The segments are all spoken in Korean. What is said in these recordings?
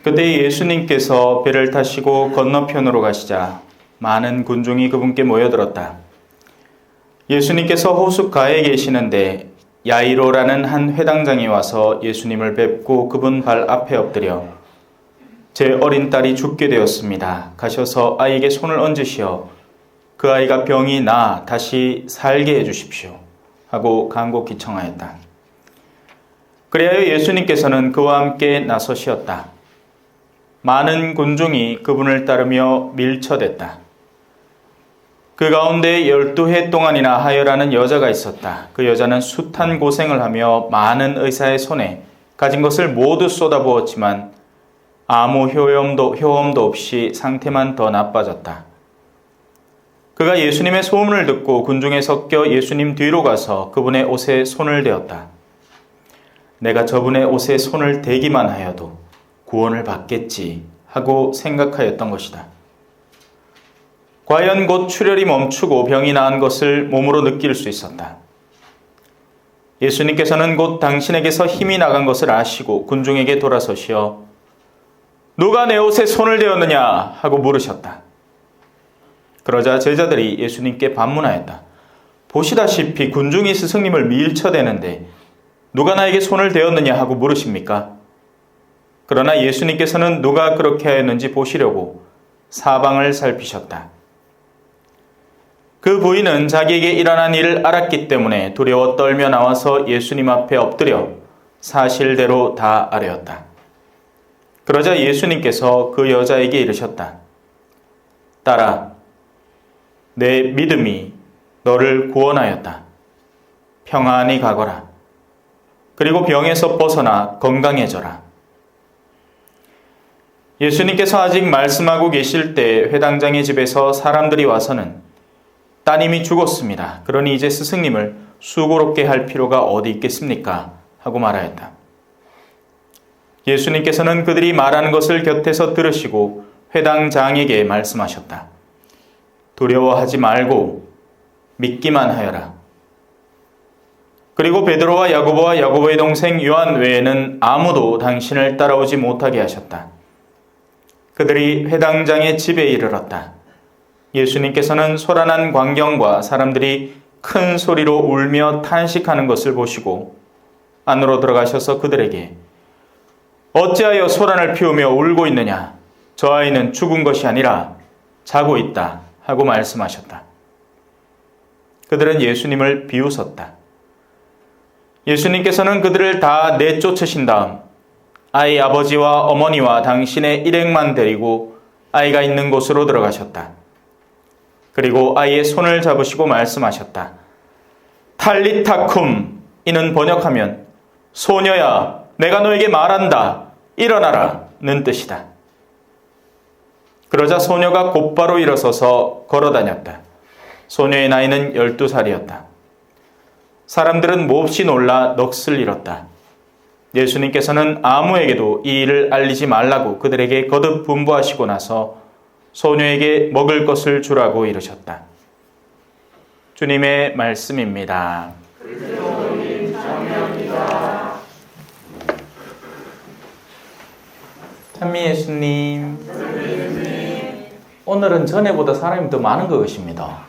그때 예수님께서 배를 타시고 건너편으로 가시자 많은 군중이 그분께 모여들었다. 예수님께서 호숫가에 계시는데 야이로라는 한 회당장이 와서 예수님을 뵙고 그분 발 앞에 엎드려 제 어린 딸이 죽게 되었습니다. 가셔서 아이에게 손을 얹으시어 그 아이가 병이 나 다시 살게 해주십시오 하고 간곡히 청하였다. 그리하여 예수님께서는 그와 함께 나서시었다. 많은 군중이 그분을 따르며 밀쳐댔다. 그 가운데 12해 동안이나 하여라는 여자가 있었다. 그 여자는 숱한 고생을 하며 많은 의사의 손에 가진 것을 모두 쏟아부었지만 아무 효험도 없이 상태만 더 나빠졌다. 그가 예수님의 소문을 듣고 군중에 섞여 예수님 뒤로 가서 그분의 옷에 손을 대었다. 내가 저분의 옷에 손을 대기만 하여도 구원을 받겠지 하고 생각하였던 것이다. 과연 곧 출혈이 멈추고 병이 나은 것을 몸으로 느낄 수 있었다. 예수님께서는 곧 당신에게서 힘이 나간 것을 아시고 군중에게 돌아서시어 누가 내 옷에 손을 대었느냐 하고 물으셨다. 그러자 제자들이 예수님께 반문하였다. 보시다시피 군중이 스승님을 밀쳐대는데 누가 나에게 손을 대었느냐 하고 물으십니까? 그러나 예수님께서는 누가 그렇게 하였는지 보시려고 사방을 살피셨다. 그 부인은 자기에게 일어난 일을 알았기 때문에 두려워 떨며 나와서 예수님 앞에 엎드려 사실대로 다 아뢰었다. 그러자 예수님께서 그 여자에게 이르셨다. 딸아, 내 믿음이 너를 구원하였다. 평안히 가거라. 그리고 병에서 벗어나 건강해져라. 예수님께서 아직 말씀하고 계실 때 회당장의 집에서 사람들이 와서는 따님이 죽었습니다. 그러니 이제 스승님을 수고롭게 할 필요가 어디 있겠습니까? 하고 말하였다. 예수님께서는 그들이 말하는 것을 곁에서 들으시고 회당장에게 말씀하셨다. 두려워하지 말고 믿기만 하여라. 그리고 베드로와 야고보와 야고보의 동생 요한 외에는 아무도 당신을 따라오지 못하게 하셨다. 그들이 회당장의 집에 이르렀다. 예수님께서는 소란한 광경과 사람들이 큰 소리로 울며 탄식하는 것을 보시고 안으로 들어가셔서 그들에게 어찌하여 소란을 피우며 울고 있느냐? 저 아이는 죽은 것이 아니라 자고 있다 하고 말씀하셨다. 그들은 예수님을 비웃었다. 예수님께서는 그들을 다 내쫓으신 다음 아이 아버지와 어머니와 당신의 일행만 데리고 아이가 있는 곳으로 들어가셨다. 그리고 아이의 손을 잡으시고 말씀하셨다. 탈리타쿰, 이는 번역하면 소녀야, 내가 너에게 말한다. 일어나라 는 뜻이다. 그러자 소녀가 곧바로 일어서서 걸어다녔다. 소녀의 나이는 12살이었다. 사람들은 몹시 놀라 넋을 잃었다. 예수님께서는 아무에게도 이 일을 알리지 말라고 그들에게 거듭 분부하시고 나서 소녀에게 먹을 것을 주라고 이르셨다. 주님의 말씀입니다. 찬미 예수님, 오늘은 전에보다 사람이 더 많은 것입니다.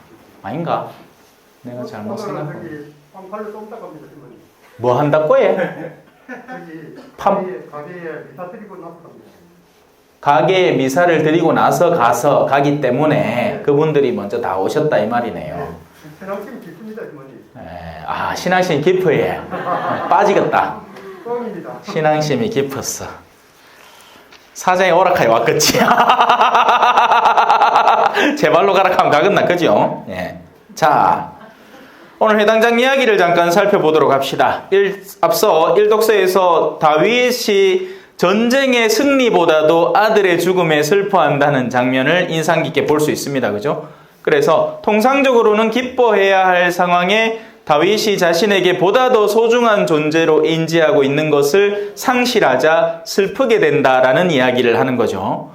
아닌가? 내가 잘못 생각하고. 뭐 한다고 해? 가게에 미사를 드리고 나서 가기 때문에 그분들이 먼저 다 오셨다 이 말이네요. 신앙심이 깊습니다, 이모님. 아, 신앙심이 깊어요. 빠지겠다. 뻥입니다. 신앙심이 깊었어. 사장이 오락하여 왔겠지. 제 발로 가락하면 가겠나, 그죠? 예. 자, 오늘 회당장 이야기를 잠깐 살펴보도록 합시다. 앞서 1독서에서 다윗이 전쟁의 승리보다도 아들의 죽음에 슬퍼한다는 장면을 인상 깊게 볼 수 있습니다. 그죠? 그래서 통상적으로는 기뻐해야 할 상황에 다윗이 자신에게 보다 더 소중한 존재로 인지하고 있는 것을 상실하자 슬프게 된다라는 이야기를 하는 거죠.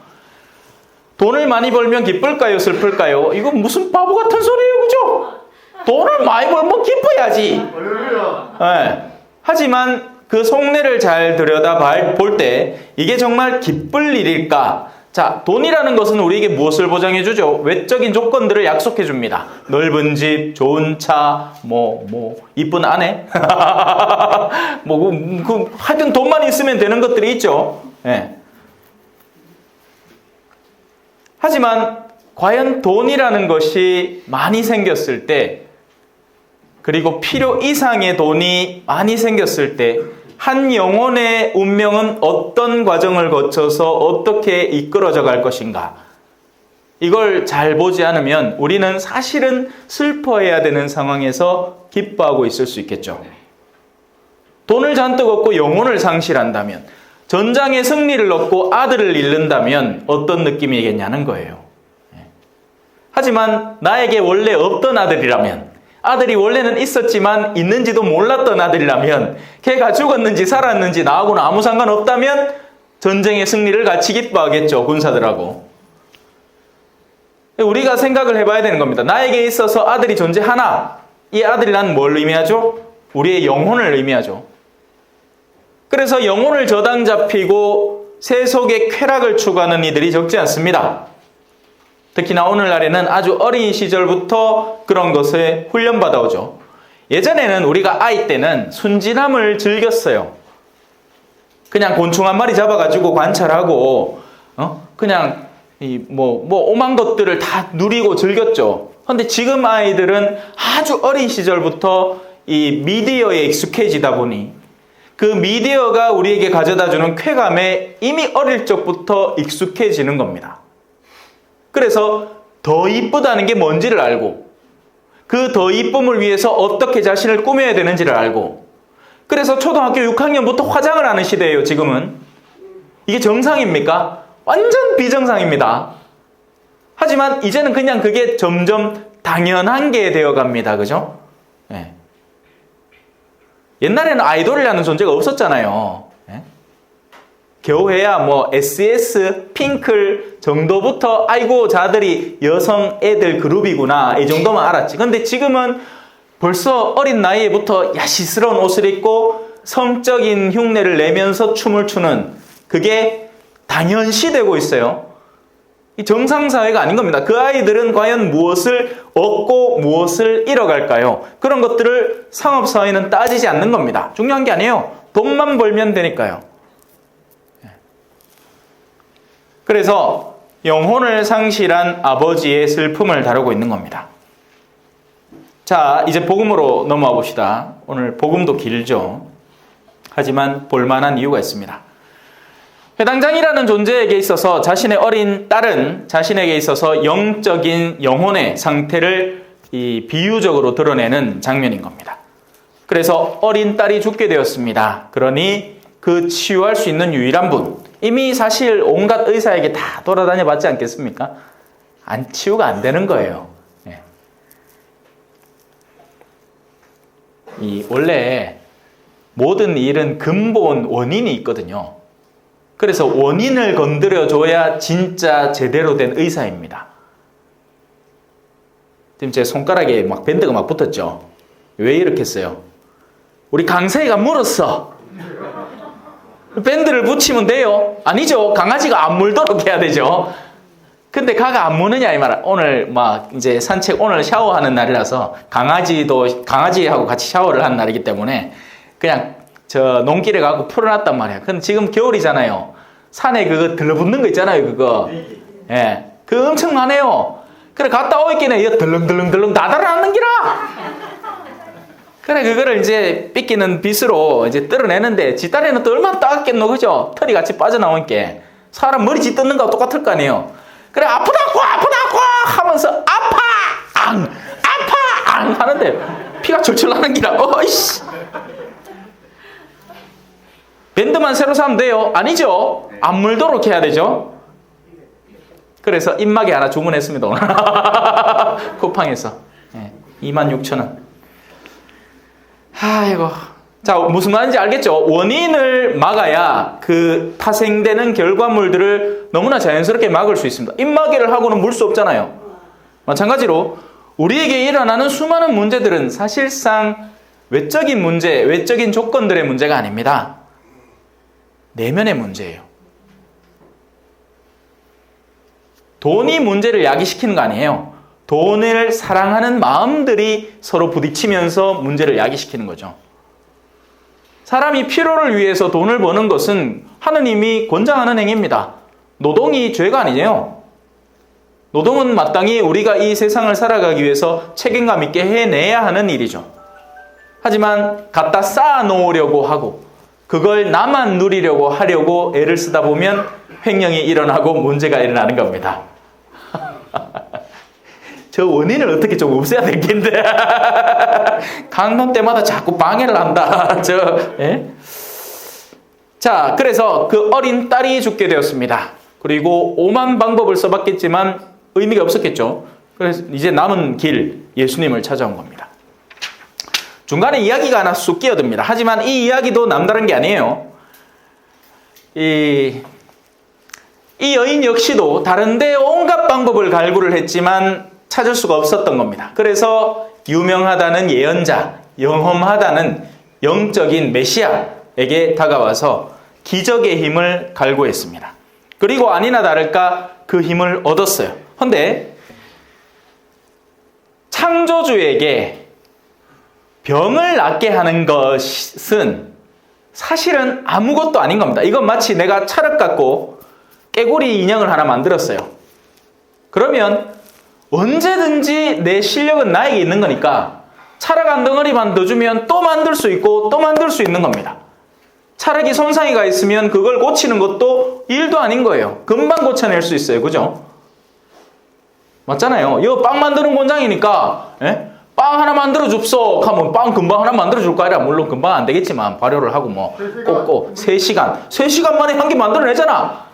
돈을 많이 벌면 기쁠까요? 슬플까요? 이거 무슨 바보 같은 소리예요. 그죠? 돈을 많이 벌면 기뻐야지. 네. 하지만 그 속내를 잘 들여다 볼 때 이게 정말 기쁠 일일까? 자, 돈이라는 것은 우리에게 무엇을 보장해 주죠? 외적인 조건들을 약속해 줍니다. 넓은 집, 좋은 차, 이쁜 아내? 하여튼 돈만 있으면 되는 것들이 있죠. 예. 하지만 과연 돈이라는 것이 많이 생겼을 때, 그리고 필요 이상의 돈이 많이 생겼을 때 한 영혼의 운명은 어떤 과정을 거쳐서 어떻게 이끌어져 갈 것인가? 이걸 잘 보지 않으면 우리는 사실은 슬퍼해야 되는 상황에서 기뻐하고 있을 수 있겠죠. 돈을 잔뜩 얻고 영혼을 상실한다면, 전장의 승리를 얻고 아들을 잃는다면 어떤 느낌이겠냐는 거예요. 하지만 나에게 원래 없던 아들이라면, 아들이 원래는 있었지만 있는지도 몰랐던 아들이라면, 걔가 죽었는지 살았는지 나하고는 아무 상관없다면 전쟁의 승리를 같이 기뻐하겠죠, 군사들하고. 우리가 생각을 해봐야 되는 겁니다. 나에게 있어서 아들이 존재하나, 이 아들이란 뭘 의미하죠? 우리의 영혼을 의미하죠. 그래서 영혼을 저당 잡히고 세속의 쾌락을 추구하는 이들이 적지 않습니다. 특히나 오늘날에는 아주 어린 시절부터 그런 것에 훈련받아오죠. 예전에는 우리가 아이 때는 순진함을 즐겼어요. 그냥 곤충 한 마리 잡아가지고 관찰하고, 그냥 오만 것들을 다 누리고 즐겼죠. 그런데 지금 아이들은 아주 어린 시절부터 이 미디어에 익숙해지다 보니 그 미디어가 우리에게 가져다주는 쾌감에 이미 어릴 적부터 익숙해지는 겁니다. 그래서 더 이쁘다는 게 뭔지를 알고, 그 더 이쁨을 위해서 어떻게 자신을 꾸며야 되는지를 알고, 그래서 초등학교 6학년부터 화장을 하는 시대예요, 지금은. 이게 정상입니까? 완전 비정상입니다. 하지만 이제는 그냥 그게 점점 당연한 게 되어갑니다. 그죠? 네. 옛날에는 아이돌이라는 존재가 없었잖아요. 네? 겨우해야 SS, 핑클 정도부터 아이고 자들이 여성 애들 그룹이구나 이 정도만 알았지. 근데 지금은 벌써 어린 나이에부터 야시스러운 옷을 입고 성적인 흉내를 내면서 춤을 추는, 그게 당연시되고 있어요. 이 정상사회가 아닌 겁니다. 그 아이들은 과연 무엇을 얻고 무엇을 잃어갈까요? 그런 것들을 상업사회는 따지지 않는 겁니다. 중요한 게 아니에요. 돈만 벌면 되니까요. 그래서 영혼을 상실한 아버지의 슬픔을 다루고 있는 겁니다. 자, 이제 복음으로 넘어와 봅시다. 오늘 복음도 길죠. 하지만 볼만한 이유가 있습니다. 회당장이라는 존재에게 있어서 자신의 어린 딸은 자신에게 있어서 영적인 영혼의 상태를 비유적으로 드러내는 장면인 겁니다. 그래서 어린 딸이 죽게 되었습니다. 그러니 그 치유할 수 있는 유일한 분, 이미 사실 온갖 의사에게 다 돌아다녀 봤지 않겠습니까? 치유가 안 되는 거예요. 네. 원래 모든 일은 근본 원인이 있거든요. 그래서 원인을 건드려줘야 진짜 제대로 된 의사입니다. 지금 제 손가락에 밴드가 막 붙었죠? 왜 이렇게 했어요? 우리 강세희가 물었어. 밴드를 붙이면 돼요? 아니죠. 강아지가 안 물도록 해야 되죠. 근데 가가 안 무느냐 이 말. 오늘 이제 산책, 오늘 샤워하는 날이라서 강아지하고 같이 샤워를 하는 날이기 때문에 그냥 농길에 가고 풀어놨단 말이야. 근데 지금 겨울이잖아요. 산에 그거 들러붙는 거 있잖아요, 그거. 예. 그거 엄청 많아요. 그래, 갔다 오있기는 덜렁덜렁덜렁 나달아놨는 기라! 그래, 그거를 이제 삐끼는 빗으로 이제 뜯어내는데, 지 딸에는 또 얼마나 따갑겠노, 그죠? 털이 같이 빠져나오니까. 사람 머리짓 뜯는 거하고 똑같을 거 아니에요. 그래, 아프다고! 하면서, 아파! 하는데, 피가 철철 나는 기라. 어이씨! 밴드만 새로 사면 돼요? 아니죠. 안 물도록 해야 되죠. 그래서 입마개 하나 주문했습니다, 오늘. 쿠팡에서. 26,000원. 아이고. 자, 무슨 말인지 알겠죠? 원인을 막아야 그 파생되는 결과물들을 너무나 자연스럽게 막을 수 있습니다. 입마개를 하고는 물 수 없잖아요. 마찬가지로 우리에게 일어나는 수많은 문제들은 사실상 외적인 문제, 외적인 조건들의 문제가 아닙니다. 내면의 문제예요. 돈이 문제를 야기시키는 거 아니에요. 돈을 사랑하는 마음들이 서로 부딪히면서 문제를 야기시키는 거죠. 사람이 필요를 위해서 돈을 버는 것은 하느님이 권장하는 행위입니다. 노동이 죄가 아니에요. 노동은 마땅히 우리가 이 세상을 살아가기 위해서 책임감 있게 해내야 하는 일이죠. 하지만 갖다 쌓아놓으려고 하고 그걸 나만 누리려고 하려고 애를 쓰다 보면 횡령이 일어나고 문제가 일어나는 겁니다. 저 원인을 어떻게 좀 없애야 되겠는데. 강론 때마다 자꾸 방해를 한다. 자, 그래서 그 어린 딸이 죽게 되었습니다. 그리고 오만 방법을 써봤겠지만 의미가 없었겠죠. 그래서 이제 남은 길 예수님을 찾아온 겁니다. 중간에 이야기가 하나 쑥 끼어듭니다. 하지만 이 이야기도 남다른 게 아니에요. 이 여인 역시도 다른데 온갖 방법을 갈구를 했지만 찾을 수가 없었던 겁니다. 그래서 유명하다는 예언자, 영험하다는 영적인 메시아에게 다가와서 기적의 힘을 갈구했습니다. 그리고 아니나 다를까 그 힘을 얻었어요. 그런데 창조주에게 병을 낫게 하는 것은 사실은 아무것도 아닌 겁니다. 이건 마치 내가 찰흙 갖고 깨구리 인형을 하나 만들었어요. 그러면 언제든지 내 실력은 나에게 있는 거니까 찰흙 한 덩어리만 더 주면 또 만들 수 있고 또 만들 수 있는 겁니다. 찰흙이 손상이 가 있으면 그걸 고치는 것도 일도 아닌 거예요. 금방 고쳐낼 수 있어요. 그죠? 맞잖아요. 이거 빵 만드는 공장이니까 빵 하나 만들어 줍소 하면 빵 금방 하나 만들어 줄 거 아니라 물론 금방 안 되겠지만 발효를 하고 뭐 꽂고 3시간 만에 한 개 만들어내잖아.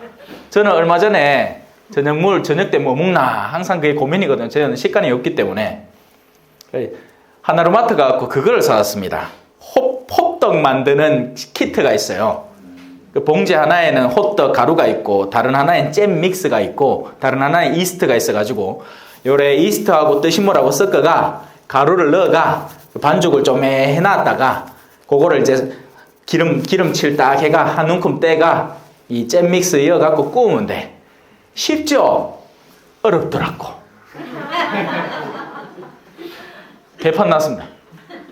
저는 얼마 전에 저녁 때 뭐 먹나 항상 그게 고민이거든요. 저는 식관이 없기 때문에 하나로마트 가서 그걸 사왔습니다. 호떡 만드는 키트가 있어요. 그 봉지 하나에는 호떡 가루가 있고 다른 하나엔 잼 믹스가 있고 다른 하나엔 이스트가 있어가지고 요래 이스트하고 뜨신물하고 섞어가 가루를 넣어가 반죽을 좀 해놨다가 그거를 이제 기름칠 딱 해가 한 움큼 떼가 이 잼 믹스 이어갖고 구우면 돼. 쉽죠? 어렵더라고. 개판 났습니다.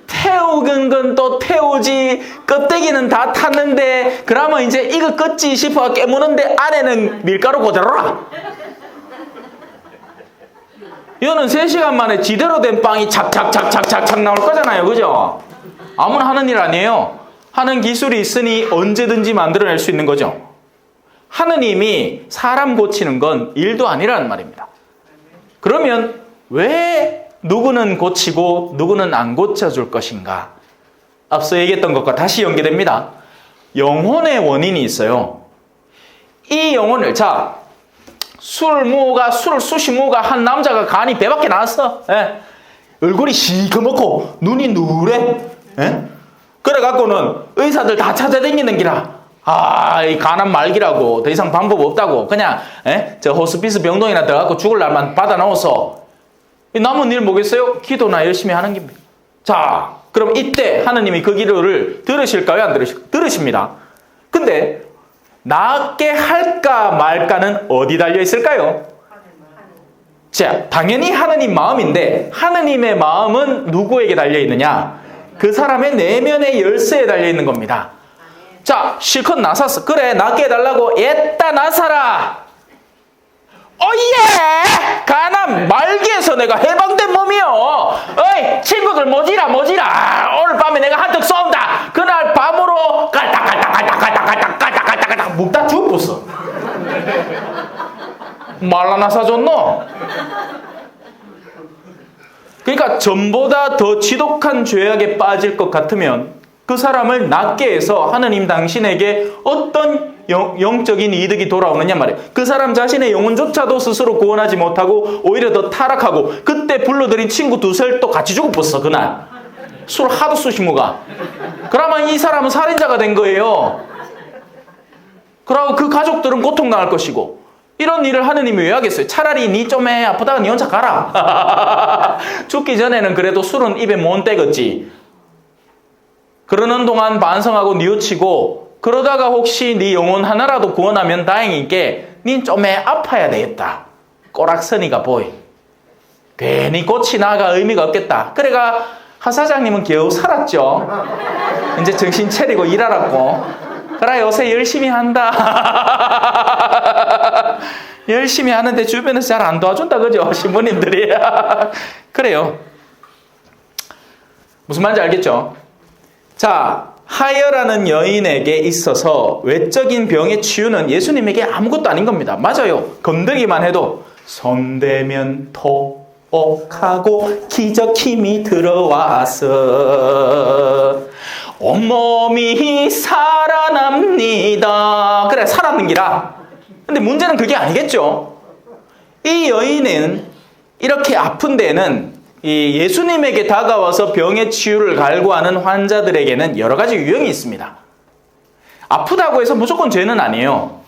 태우는 건 또 태우지, 껍데기는 다 탔는데, 그러면 이제 이거 껐지 싶어 깨무는데 안에는 밀가루 그대로라. 이거는 3시간 만에 지대로 된 빵이 착착착착착착 나올 거잖아요. 그죠? 아무나 하는 일 아니에요. 하는 기술이 있으니 언제든지 만들어낼 수 있는 거죠. 하느님이 사람 고치는 건 일도 아니라는 말입니다. 그러면 왜 누구는 고치고 누구는 안 고쳐줄 것인가? 앞서 얘기했던 것과 다시 연계됩니다. 영혼의 원인이 있어요. 이 영혼을 술을 쑤시 무가 한 남자가 간이 배 밖에 나왔어. 얼굴이 시커멓고 눈이 누래. 그래갖고는 의사들 다 찾아다니는 기라. 이 간암 말기라고 더 이상 방법 없다고 그냥 저 호스피스 병동이나 들어가고 죽을 날만 받아 넣어서 남은 일 뭐겠어요? 기도나 열심히 하는 겁니다. 자, 그럼 이때 하느님이 그 기도를 들으실까요? 안 들으실까요? 들으십니다. 근데 낫게 할까 말까는 어디 달려 있을까요? 자, 당연히 하느님 마음인데 하느님의 마음은 누구에게 달려 있느냐? 그 사람의 내면의 열쇠에 달려 있는 겁니다. 자, 실컷 나섰어. 그래, 낫게 해달라고 애따 나서라. 오예! 간암 말기에서 내가 해방된 몸이요. 어이, 친구들 모지라. 오늘 밤에 내가 한턱 쏜다. 그날 밤으로 깔딱깔딱 묵다 죽었어. 말라나사 줬노? 그러니까 전보다 더 지독한 죄악에 빠질 것 같으면 그 사람을 낫게 해서 하느님 당신에게 어떤 영적인 이득이 돌아오느냐 말이에요. 그 사람 자신의 영혼조차도 스스로 구원하지 못하고 오히려 더 타락하고 그때 불러들인 친구 두셀 또 같이 죽었어. 그날 술 하도 쑤시무가. 그러면 이 사람은 살인자가 된 거예요. 그러고 그 가족들은 고통당할 것이고 이런 일을 하느님이 왜 하겠어요? 차라리 니 좀 해 아프다가 니 혼자 가라. 죽기 전에는 그래도 술은 입에 못 대겠지. 그러는 동안 반성하고 뉘우치고 그러다가 혹시 네 영혼 하나라도 구원하면 다행인게 닌 좀에 아파야 되겠다. 꼬락서니가 보이. 괜히 꽃이 나가 의미가 없겠다. 그래가 하 사장님은 겨우 살았죠. 이제 정신 차리고 일하라고. 그래 요새 열심히 한다. 열심히 하는데 주변에서 잘 안 도와준다 그죠? 신부님들이. 그래요. 무슨 말인지 알겠죠? 자, 하여라는 여인에게 있어서 외적인 병의 치유는 예수님에게 아무것도 아닌 겁니다. 맞아요. 건드기만 해도 손대면 토옥하고 기적 힘이 들어와서 온몸이 살아납니다. 그래, 살았는 기라. 근데 문제는 그게 아니겠죠. 이 여인은 이렇게 아픈 데는 이 예수님에게 다가와서 병의 치유를 갈구하는 환자들에게는 여러 가지 유형이 있습니다. 아프다고 해서 무조건 죄는 아니에요.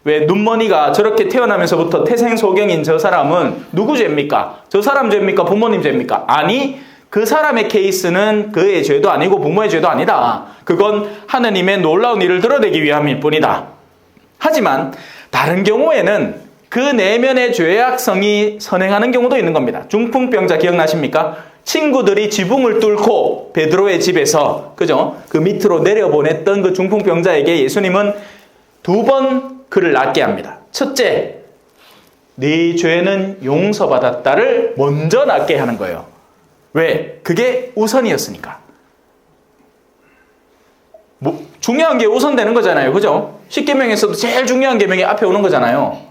왜 눈머니가 저렇게 태어나면서부터 태생소경인 저 사람은 누구 죄입니까? 저 사람 죄입니까? 부모님 죄입니까? 아니, 그 사람의 케이스는 그의 죄도 아니고 부모의 죄도 아니다. 그건 하느님의 놀라운 일을 드러내기 위함일 뿐이다. 하지만 다른 경우에는 그 내면의 죄악성이 선행하는 경우도 있는 겁니다. 중풍병자 기억나십니까? 친구들이 지붕을 뚫고 베드로의 집에서 그죠? 그 밑으로 내려보냈던 그 중풍병자에게 예수님은 2번 그를 낫게 합니다. 첫째, 네 죄는 용서받았다를 먼저 낫게 하는 거예요. 왜? 그게 우선이었으니까. 중요한 게 우선되는 거잖아요. 그죠? 10계명에서도 제일 중요한 계명이 앞에 오는 거잖아요.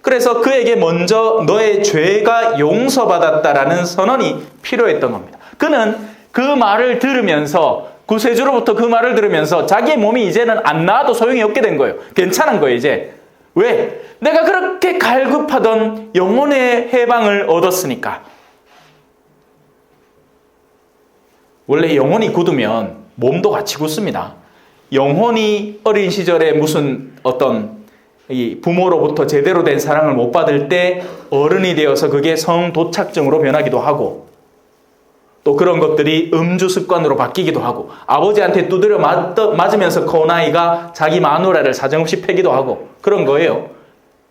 그래서 그에게 먼저 너의 죄가 용서받았다라는 선언이 필요했던 겁니다. 그는 그 말을 들으면서 구세주로부터 그 말을 들으면서 자기의 몸이 이제는 안 나아도 소용이 없게 된 거예요. 괜찮은 거예요, 이제. 왜? 내가 그렇게 갈급하던 영혼의 해방을 얻었으니까. 원래 영혼이 굳으면 몸도 같이 굳습니다. 영혼이 어린 시절에 무슨 어떤 이 부모로부터 제대로 된 사랑을 못 받을 때 어른이 되어서 그게 성도착증으로 변하기도 하고 또 그런 것들이 음주 습관으로 바뀌기도 하고 아버지한테 두드려 맞으면서 커온 아이가 자기 마누라를 사정없이 패기도 하고 그런 거예요.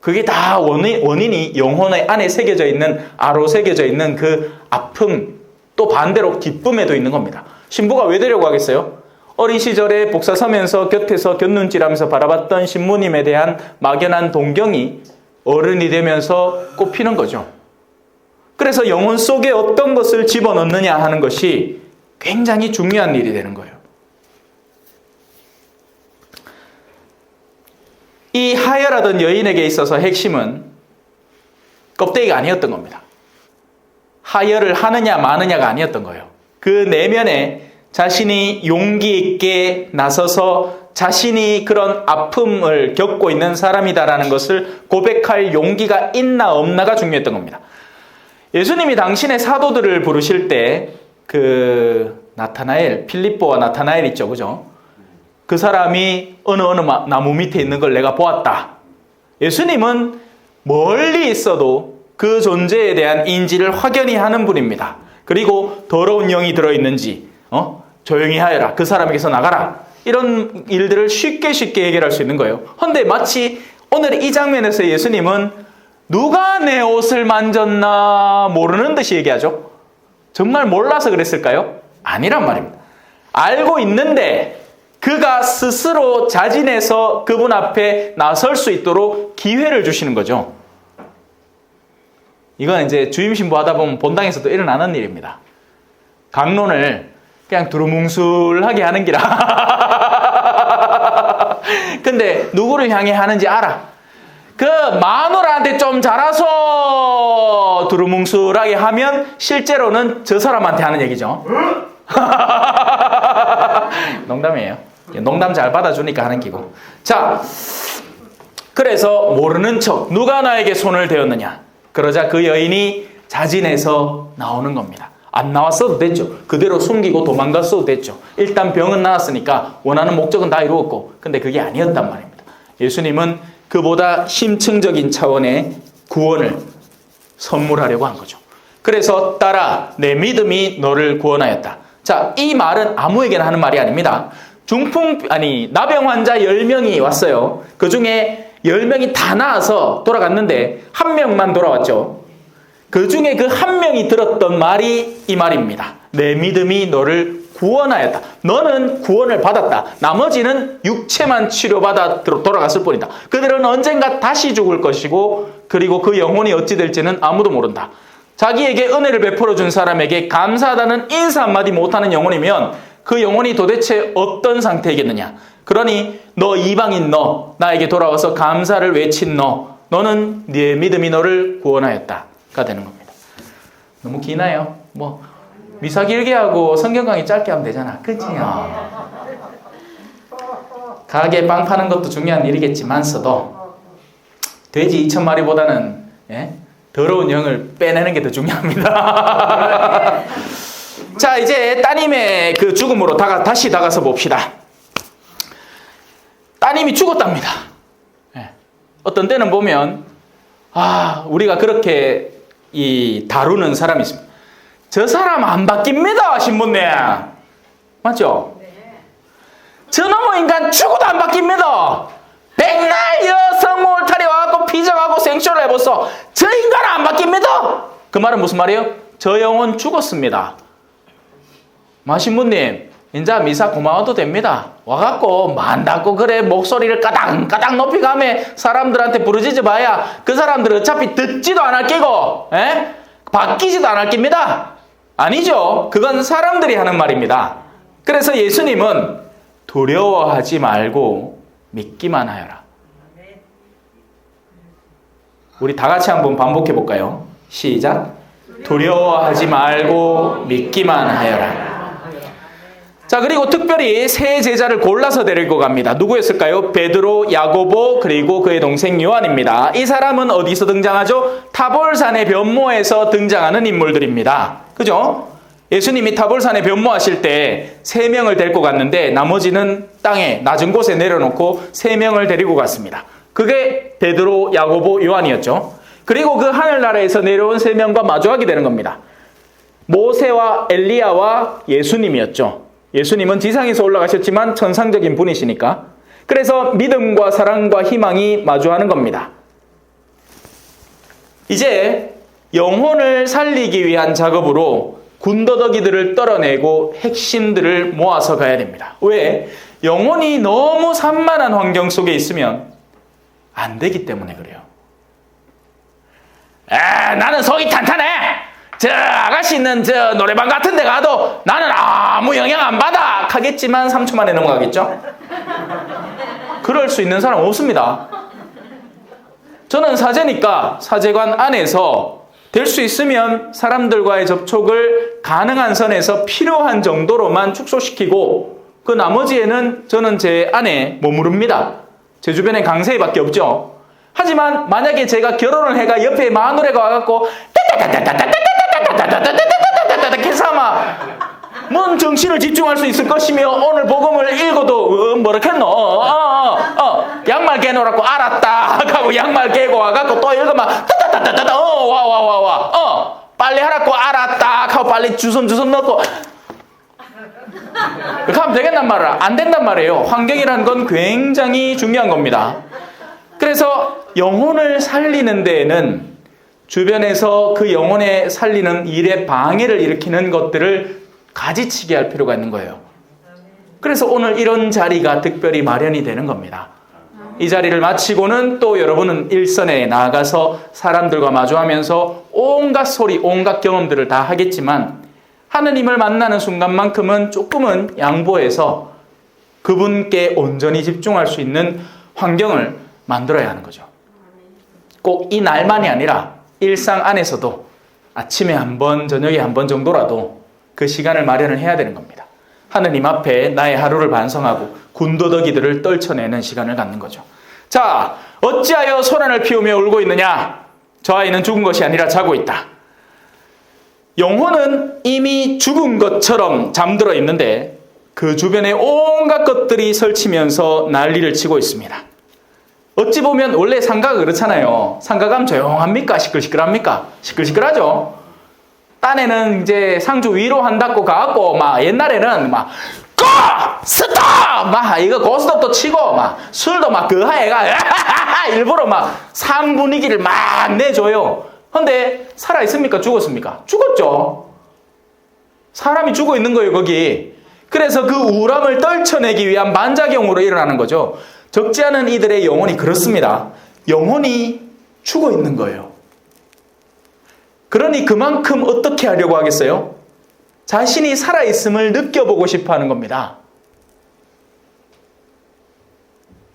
그게 다 원인이 영혼의 안에 새겨져 있는 아로 새겨져 있는 그 아픔 또 반대로 기쁨에도 있는 겁니다. 신부가 왜 되려고 하겠어요? 어린 시절에 복사 서면서 곁에서 곁눈질하면서 바라봤던 신부님에 대한 막연한 동경이 어른이 되면서 꽃피는 거죠. 그래서 영혼 속에 어떤 것을 집어넣느냐 하는 것이 굉장히 중요한 일이 되는 거예요. 이 하여라던 여인에게 있어서 핵심은 껍데기가 아니었던 겁니다. 하여를 하느냐 마느냐가 아니었던 거예요. 그 내면에 자신이 용기 있게 나서서 자신이 그런 아픔을 겪고 있는 사람이다라는 것을 고백할 용기가 있나 없나가 중요했던 겁니다. 예수님이 당신의 사도들을 부르실 때 그 나타나엘, 필립보와 나타나엘 있죠, 그죠? 그 사람이 어느 나무 밑에 있는 걸 내가 보았다. 예수님은 멀리 있어도 그 존재에 대한 인지를 확연히 하는 분입니다. 그리고 더러운 영이 들어있는지 조용히 하여라. 그 사람에게서 나가라. 이런 일들을 쉽게 해결할 수 있는 거예요. 그런데 마치 오늘 이 장면에서 예수님은 누가 내 옷을 만졌나 모르는 듯이 얘기하죠. 정말 몰라서 그랬을까요? 아니란 말입니다. 알고 있는데 그가 스스로 자진해서 그분 앞에 나설 수 있도록 기회를 주시는 거죠. 이건 이제 주임신부 하다 보면 본당에서도 일어나는 일입니다. 강론을 그냥 두루뭉술하게 하는 기라. 근데 누구를 향해 하는지 알아. 그 마누라한테 좀 잘해서 두루뭉술하게 하면 실제로는 저 사람한테 하는 얘기죠. 농담이에요. 농담 잘 받아주니까 하는 기고. 자, 그래서 모르는 척 누가 나에게 손을 대었느냐. 그러자 그 여인이 자진해서 나오는 겁니다. 안 나왔어도 됐죠. 그대로 숨기고 도망갔어도 됐죠. 일단 병은 나았으니까 원하는 목적은 다 이루었고. 근데 그게 아니었단 말입니다. 예수님은 그보다 심층적인 차원의 구원을 선물하려고 한 거죠. 그래서 딸아, 내 믿음이 너를 구원하였다. 자, 이 말은 아무에게나 하는 말이 아닙니다. 나병 환자 10명이 왔어요. 그 중에 10명이 다 나아서 돌아갔는데 한 명만 돌아왔죠. 그 중에 그 한 명이 들었던 말이 이 말입니다. 내 믿음이 너를 구원하였다. 너는 구원을 받았다. 나머지는 육체만 치료받아 돌아갔을 뿐이다. 그들은 언젠가 다시 죽을 것이고 그리고 그 영혼이 어찌 될지는 아무도 모른다. 자기에게 은혜를 베풀어 준 사람에게 감사하다는 인사 한마디 못하는 영혼이면 그 영혼이 도대체 어떤 상태이겠느냐. 그러니 너 이방인 너, 나에게 돌아와서 감사를 외친 너는 네 믿음이 너를 구원하였다가 되는 겁니다. 너무 기나요? 미사 길게 하고 성경 강의 짧게 하면 되잖아. 그치요? 가게 빵 파는 것도 중요한 일이겠지만서도 돼지 2,000마리보다는 더러운 영을 빼내는 게 더 중요합니다. 자, 이제 따님의 그 죽음으로 다시 다가서 봅시다. 따님이 죽었답니다. 어떤 때는 보면 우리가 그렇게 다루는 사람이 있습니다. 저 사람 안 바뀝니다, 신부님. 맞죠? 저놈의 인간 죽어도 안 바뀝니다. 백날 여성 울타리 와갖고 피정하고 생쇼를 해봤어. 저 인간은 안 바뀝니다. 그 말은 무슨 말이에요? 저 영혼 죽었습니다. 마신부님, 인자 미사 고마워도 됩니다. 와갖고 만다고 그래 목소리를 까닥까닥 높이 가며 사람들한테 부르짖어 봐야 그 사람들은 어차피 듣지도 안 할 끼고 바뀌지도 안 할 깁니다. 아니죠. 그건 사람들이 하는 말입니다. 그래서 예수님은 두려워하지 말고 믿기만 하여라. 우리 다 같이 한번 반복해 볼까요? 시작. 두려워하지 말고 믿기만 하여라. 자, 그리고 특별히 세 제자를 골라서 데리고 갑니다. 누구였을까요? 베드로, 야고보, 그리고 그의 동생 요한입니다. 이 사람은 어디서 등장하죠? 타볼산의 변모에서 등장하는 인물들입니다. 그죠? 예수님이 타볼산에 변모하실 때 3명을 데리고 갔는데 나머지는 땅에 낮은 곳에 내려놓고 3명을 데리고 갔습니다. 그게 베드로, 야고보, 요한이었죠. 그리고 그 하늘나라에서 내려온 3명과 마주하게 되는 겁니다. 모세와 엘리야와 예수님이었죠. 예수님은 지상에서 올라가셨지만 천상적인 분이시니까. 그래서 믿음과 사랑과 희망이 마주하는 겁니다. 이제 영혼을 살리기 위한 작업으로 군더더기들을 떨어내고 핵심들을 모아서 가야 됩니다. 왜? 영혼이 너무 산만한 환경 속에 있으면 안 되기 때문에 그래요. 나는 속이 탄탄해. 저 아가씨 있는 저 노래방 같은 데 가도 나는 아무 영향 안 받아 하겠지만 3초 만에 넘어가겠죠? 그럴 수 있는 사람 없습니다. 저는 사제니까 사제관 안에서 될 수 있으면 사람들과의 접촉을 가능한 선에서 필요한 정도로만 축소시키고 그 나머지에는 저는 제 안에 머무릅니다. 제 주변에 강세희밖에 없죠. 하지만 만약에 제가 결혼을 해가 옆에 마누라가 와갖고 해서 아마 뭔 정신을 집중할 수 있을 것이며 오늘 복음을 읽어도 뭐라겠노 양말 개놓으라고 알았다 하고 양말 개고 와갖고 또 읽으면 빨리 하라고 알았다 하고 빨리 주섬주섬 넣고 그렇게 하면 되겠단 말이야. 안 된단 말이에요. 환경이라는 건 굉장히 중요한 겁니다. 그래서 영혼을 살리는 데에는 주변에서 그 영혼에 살리는 일에 방해를 일으키는 것들을 가지치게 할 필요가 있는 거예요. 그래서 오늘 이런 자리가 특별히 마련이 되는 겁니다. 이 자리를 마치고는 또 여러분은 일선에 나아가서 사람들과 마주하면서 온갖 소리, 온갖 경험들을 다 하겠지만 하느님을 만나는 순간만큼은 조금은 양보해서 그분께 온전히 집중할 수 있는 환경을 만들어야 하는 거죠. 꼭 이 날만이 아니라 일상 안에서도 아침에 한 번, 저녁에 한 번 정도라도 그 시간을 마련을 해야 되는 겁니다. 하느님 앞에 나의 하루를 반성하고 군더더기들을 떨쳐내는 시간을 갖는 거죠. 자, 어찌하여 소란을 피우며 울고 있느냐? 저 아이는 죽은 것이 아니라 자고 있다. 영혼은 이미 죽은 것처럼 잠들어 있는데 그 주변에 온갖 것들이 설치면서 난리를 치고 있습니다. 어찌 보면 원래 상가가 그렇잖아요. 상가 가면 조용합니까? 시끌시끌합니까? 시끌시끌하죠. 딴에는 이제 상주 위로 한다고 가갖고 막 옛날에는 막 고! 스톱! 막 이거 고스톱도 치고 막 술도 막 그 하에가 일부러 막 상 분위기를 막 내줘요. 근데 살아있습니까? 죽었습니까? 죽었죠. 사람이 죽어 있는 거예요, 거기. 그래서 그 우울함을 떨쳐내기 위한 만작용으로 일어나는 거죠. 적지 않은 이들의 영혼이 그렇습니다. 영혼이 죽어 있는 거예요. 그러니 그만큼 어떻게 하려고 하겠어요? 자신이 살아있음을 느껴보고 싶어 하는 겁니다.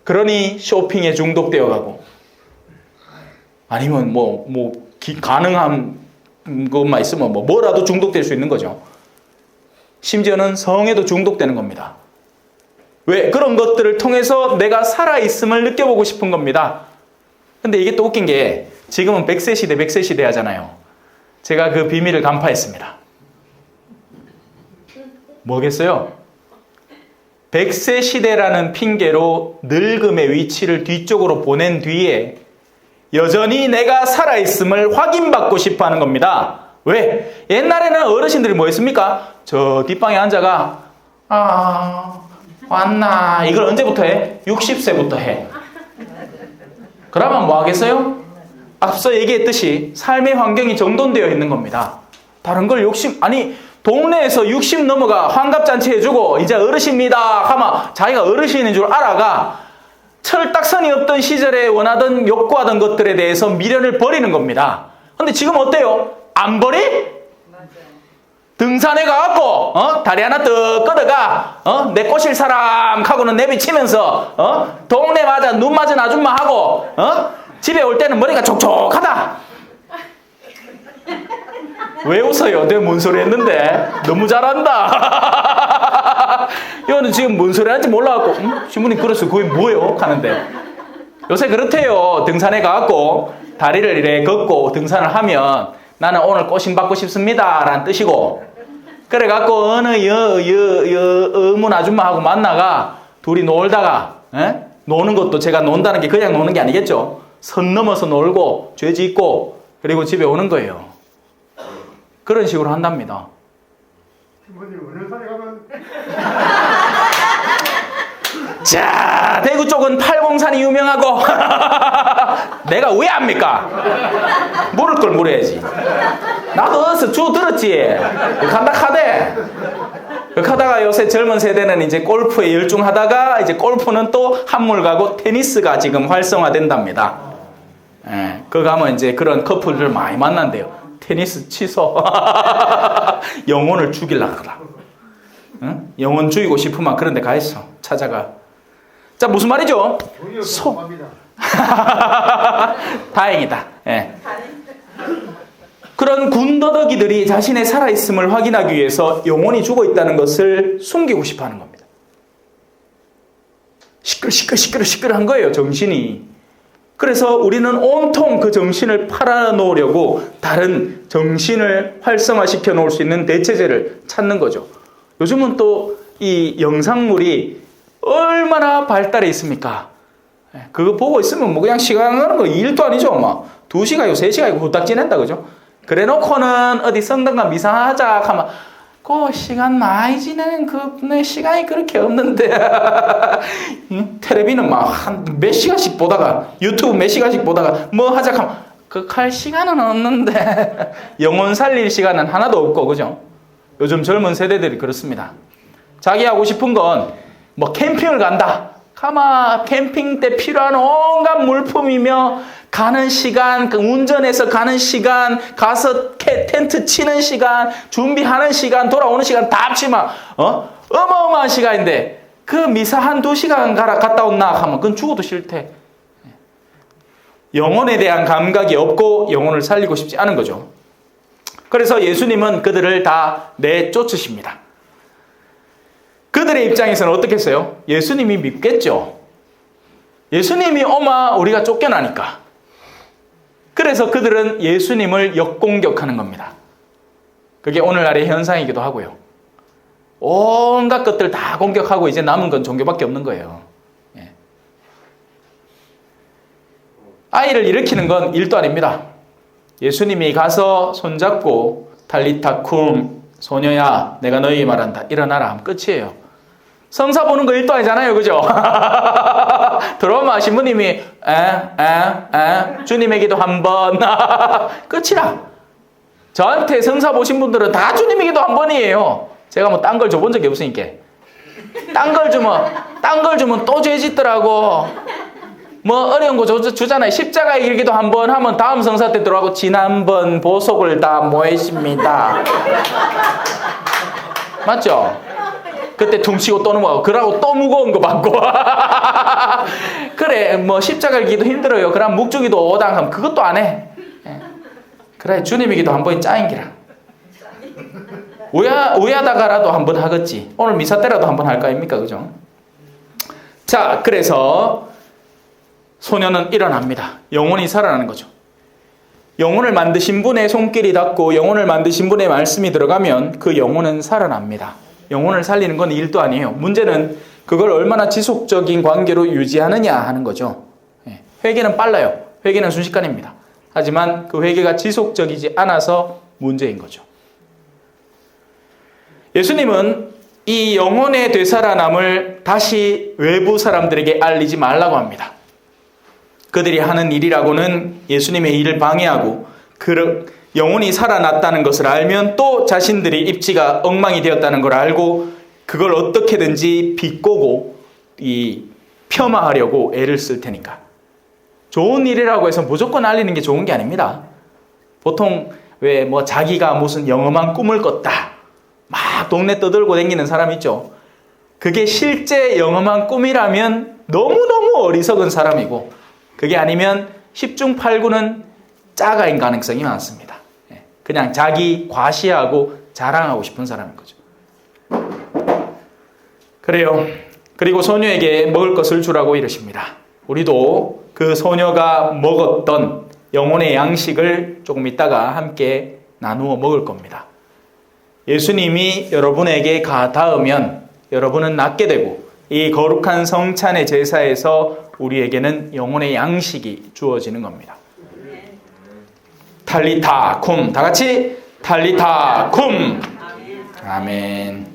그러니 쇼핑에 중독되어 가고, 아니면 가능한 것만 있으면 뭐라도 중독될 수 있는 거죠. 심지어는 성에도 중독되는 겁니다. 왜? 그런 것들을 통해서 내가 살아있음을 느껴보고 싶은 겁니다. 근데 이게 또 웃긴 게, 지금은 100세 시대, 100세 시대 하잖아요. 제가 그 비밀을 간파했습니다. 뭐겠어요? 100세 시대라는 핑계로 늙음의 위치를 뒤쪽으로 보낸 뒤에 여전히 내가 살아있음을 확인받고 싶어 하는 겁니다. 왜? 옛날에는 어르신들이 뭐 했습니까? 저 뒷방에 앉아가 왔나? 이걸 언제부터 해? 60세부터 해. 그러면 뭐 하겠어요? 앞서 얘기했듯이 삶의 환경이 정돈되어 있는 겁니다. 다른 걸 동네에서 60 넘어가 환갑잔치 해주고 이제 어르신입니다 하면 자기가 어르신인 줄 알아가 철딱선이 없던 시절에 원하던 욕구하던 것들에 대해서 미련을 버리는 겁니다. 근데 지금 어때요? 안 버리? 등산에 가갖고 다리 하나 떡 걷어가 내 꼬실 사람 하고는 내비치면서 동네 맞아 눈 맞은 아줌마 하고 집에 올 때는 머리가 촉촉하다. 왜 웃어요? 내가 뭔 소리 했는데? 너무 잘한다. 이거는 지금 뭔 소리 하는지 몰라갖고 신부님 그랬어 그게 뭐예요? 하는데 요새 그렇대요. 등산에 가갖고 다리를 이렇게 걷고 등산을 하면 나는 오늘 꼬심 받고 싶습니다 라는 뜻이고, 그래갖고 어느 어문 아줌마하고 만나가 둘이 놀다가 노는 것도 제가 논다는 게 그냥 노는 게 아니겠죠. 선 넘어서 놀고 죄 짓고 그리고 집에 오는 거예요. 그런 식으로 한답니다. 신부님 어느 산에 가면 자, 대구 쪽은 팔공산이 유명하고 내가 왜 압니까? 물을 걸 물어야지. 나도 어디서 주 들었지. 간다 카대. 하다가 요새 젊은 세대는 이제 골프에 열중하다가 이제 골프는 또 한물 가고 테니스가 지금 활성화된답니다. 예, 그거 가면 이제 그런 커플들 많이 만난대요. 테니스 취소. 영혼을 죽이려고 하라. 응? 영혼 죽이고 싶으면 그런 데 가 있어. 찾아가. 자, 무슨 말이죠? 다행이다. 예. 그런 군더더기들이 자신의 살아있음을 확인하기 위해서 영혼이 죽어 있다는 것을 숨기고 싶어 하는 겁니다. 시끌시끌한 거예요, 정신이. 그래서 우리는 온통 그 정신을 팔아놓으려고 다른 정신을 활성화시켜 놓을 수 있는 대체제를 찾는 거죠. 요즘은 또 이 영상물이 얼마나 발달해 있습니까? 그거 보고 있으면 뭐 그냥 시간 가는 거 일도 아니죠. 막 2시간이고 3시간이고 후딱 지낸다, 그죠? 그래 놓고는 어디 성당가 미사하자 하면 그 시간 많이 지내는 그 시간이 그렇게 없는데 텔레비는 막 한 몇 시간씩 보다가 유튜브 몇 시간씩 보다가 뭐 하자 하면 그 할 시간은 없는데 영혼 살릴 시간은 하나도 없고, 그죠? 요즘 젊은 세대들이 그렇습니다. 자기 하고 싶은 건 뭐 캠핑을 간다. 가마 캠핑 때 필요한 온갖 물품이며 가는 시간, 운전해서 가는 시간, 가서 텐트 치는 시간, 준비하는 시간, 돌아오는 시간 다 합치면 어마어마한 시간인데 그 미사 한 2시간 갔다 온나 하면 그건 죽어도 싫대. 영혼에 대한 감각이 없고 영혼을 살리고 싶지 않은 거죠. 그래서 예수님은 그들을 다 내쫓으십니다. 그들의 입장에서는 어떻겠어요? 예수님이 밉겠죠. 예수님이 오마 우리가 쫓겨나니까. 그래서 그들은 예수님을 역공격하는 겁니다. 그게 오늘날의 현상이기도 하고요. 온갖 것들 다 공격하고 이제 남은 건 종교밖에 없는 거예요. 예. 아이를 일으키는 건 일도 아닙니다. 예수님이 가서 손잡고 탈리타 쿰, 소녀야 내가 너희에게 말한다, 일어나라 하면 끝이에요. 성사 보는 거 일도 아니잖아요, 그죠? 들어오면 신부님이 주님에게도 한번 끝이라. 저한테 성사 보신 분들은 다 주님에게도 한 번이에요. 제가 뭐 딴 걸 줘본 적이 없으니까. 딴 걸 주면 또 죄 짓더라고. 뭐 어려운 거 주잖아요. 십자가의 길기도 한 번 하면 다음 성사 때 들어가고 지난번 보석을 다 모했습니다. 맞죠? 그때 퉁치고 또 넘어가고 그러고 또 무거운 거 받고 그래 뭐 십자가의 길기도 힘들어요. 그럼 묵주기도 5당 하면 그것도 안 해. 그래 주님이기도 한 번이 짱인기라. 우야다가라도 한 번 하겠지. 오늘 미사 때라도 한 번 할 거 아닙니까? 그죠? 자, 그래서 소녀는 일어납니다. 영혼이 살아나는 거죠. 영혼을 만드신 분의 손길이 닿고 영혼을 만드신 분의 말씀이 들어가면 그 영혼은 살아납니다. 영혼을 살리는 건 일도 아니에요. 문제는 그걸 얼마나 지속적인 관계로 유지하느냐 하는 거죠. 회개는 빨라요. 회개는 순식간입니다. 하지만 그 회개가 지속적이지 않아서 문제인 거죠. 예수님은 이 영혼의 되살아남을 다시 외부 사람들에게 알리지 말라고 합니다. 그들이 하는 일이라고는 예수님의 일을 방해하고 영혼이 살아났다는 것을 알면 또 자신들이 입지가 엉망이 되었다는 걸 알고 그걸 어떻게든지 비꼬고 폄하하려고 애를 쓸 테니까. 좋은 일이라고 해서 무조건 알리는 게 좋은 게 아닙니다. 보통 왜 뭐 자기가 무슨 영험한 꿈을 꿨다 막 동네 떠들고 다니는 사람 있죠. 그게 실제 영험한 꿈이라면 너무너무 어리석은 사람이고 그게 아니면 10중 8구는 짜가인 가능성이 많습니다. 그냥 자기 과시하고 자랑하고 싶은 사람인 거죠. 그래요. 그리고 소녀에게 먹을 것을 주라고 이러십니다. 우리도 그 소녀가 먹었던 영혼의 양식을 조금 있다가 함께 나누어 먹을 겁니다. 예수님이 여러분에게 닿으면 여러분은 낫게 되고 이 거룩한 성찬의 제사에서 우리에게는 영혼의 양식이 주어지는 겁니다. 탈리타 쿰, 다 같이 탈리타 쿰. 아멘.